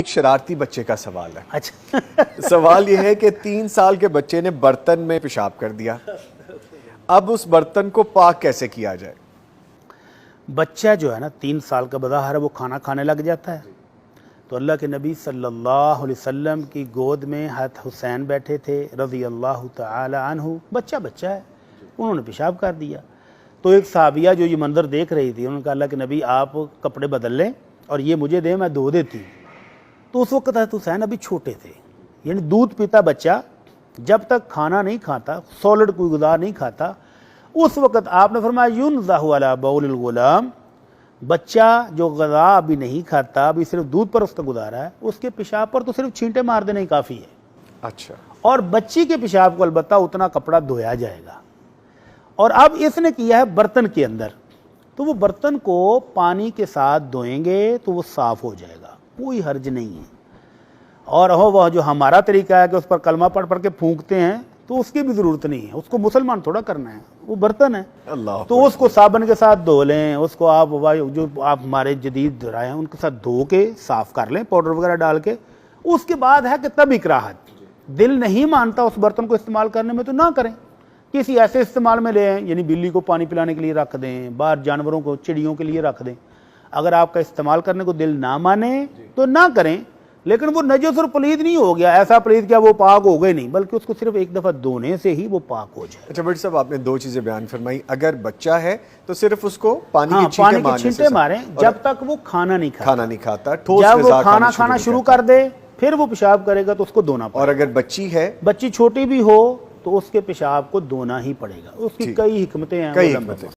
एक शरारती बच्चे का सवाल है। अच्छा सवाल यह है कि 3 साल के बच्चे ने बर्तन में पेशाब कर दिया, अब उस बर्तन को पाक कैसे किया जाए? बच्चा जो है ना 3 साल का बज़ाहिर है वो खाना खाने लग जाता है। तो अल्लाह के नबी सल्लल्लाहु अलैहि वसल्लम की गोद में हज़रत हुसैन बैठे थे रज़ी अल्लाह तआला अन्हु, बच्चा है, उन्होंने पेशाब कर दिया। तो एक साहबिया जो ये मंजर देख रही थी, उन्होंने कहा अल्लाह के नबी आप कपड़े बदल लें और ये मुझे दें, मैं धो देती हूँ। तो उस वक्त हज़रत हुसैन अभी छोटे थे, यानी दूध पीता बच्चा जब तक खाना नहीं खाता, सॉलिड कोई गुज़ार नहीं खाता, उस वक़्त आपने फरमाया युनज़हु अला बौलिल गुलाम, बच्चा जो ग़ज़ा अभी नहीं खाता, अभी सिर्फ दूध पर उसका गुजारा है, उसके पेशाब पर तो सिर्फ छींटे मार देना ही काफ़ी है। अच्छा। और बच्ची के पेशाब को अलबत्ता उतना कपड़ा धोया जाएगा। और अब इसने किया है बर्तन के अंदर, तो वो बर्तन को पानी के साथ धोएंगे तो वो साफ़ हो जाएगा, कोई हर्ज नहीं है। और वह जो हमारा तरीका है कि उस पर कलमा पढ़ के फूंकते हैं, तो उसकी भी ज़रूरत नहीं है, उसको मुसलमान थोड़ा करना है, वो बर्तन है। अल्लाह तो उसको साबन के साथ धो लें, उसको आप जो आप हमारे जदीद धराए हैं उनके साथ धो के साफ़ कर लें पाउडर वगैरह डाल के। उसके बाद है कि तब इकराहत, दिल नहीं मानता उस बर्तन को इस्तेमाल करने में तो ना करें, किसी ऐसे इस्तेमाल में ले आएँ, यानी बिल्ली को पानी पिलाने के लिए रख दें, बाहर जानवरों को चिड़ियों के लिए रख दें। अगर आपका इस्तेमाल करने को दिल ना माने तो ना करें, लेकिन वो नजस और पलीद नहीं हो गया, ऐसा पलीद क्या वो पाक हो गए नहीं, बल्कि उसको सिर्फ एक दफ़ा धोने से ही वो पाक हो जाए। अच्छा बट साहब, आपने 2 चीज़ें बयान फरमाई। अगर बच्चा है तो सिर्फ उसको पानी हाँ, की छींटे मारें जब तक वो खाना नहीं खाता, ठोस जब वो ग़िज़ा खाना शुरू कर दे फिर वो पेशाब करेगा तो उसको धोना पड़ेगा। और अगर बच्ची छोटी भी हो तो उसके पेशाब को धोना ही पड़ेगा। उसकी कई हिकमतें हैं।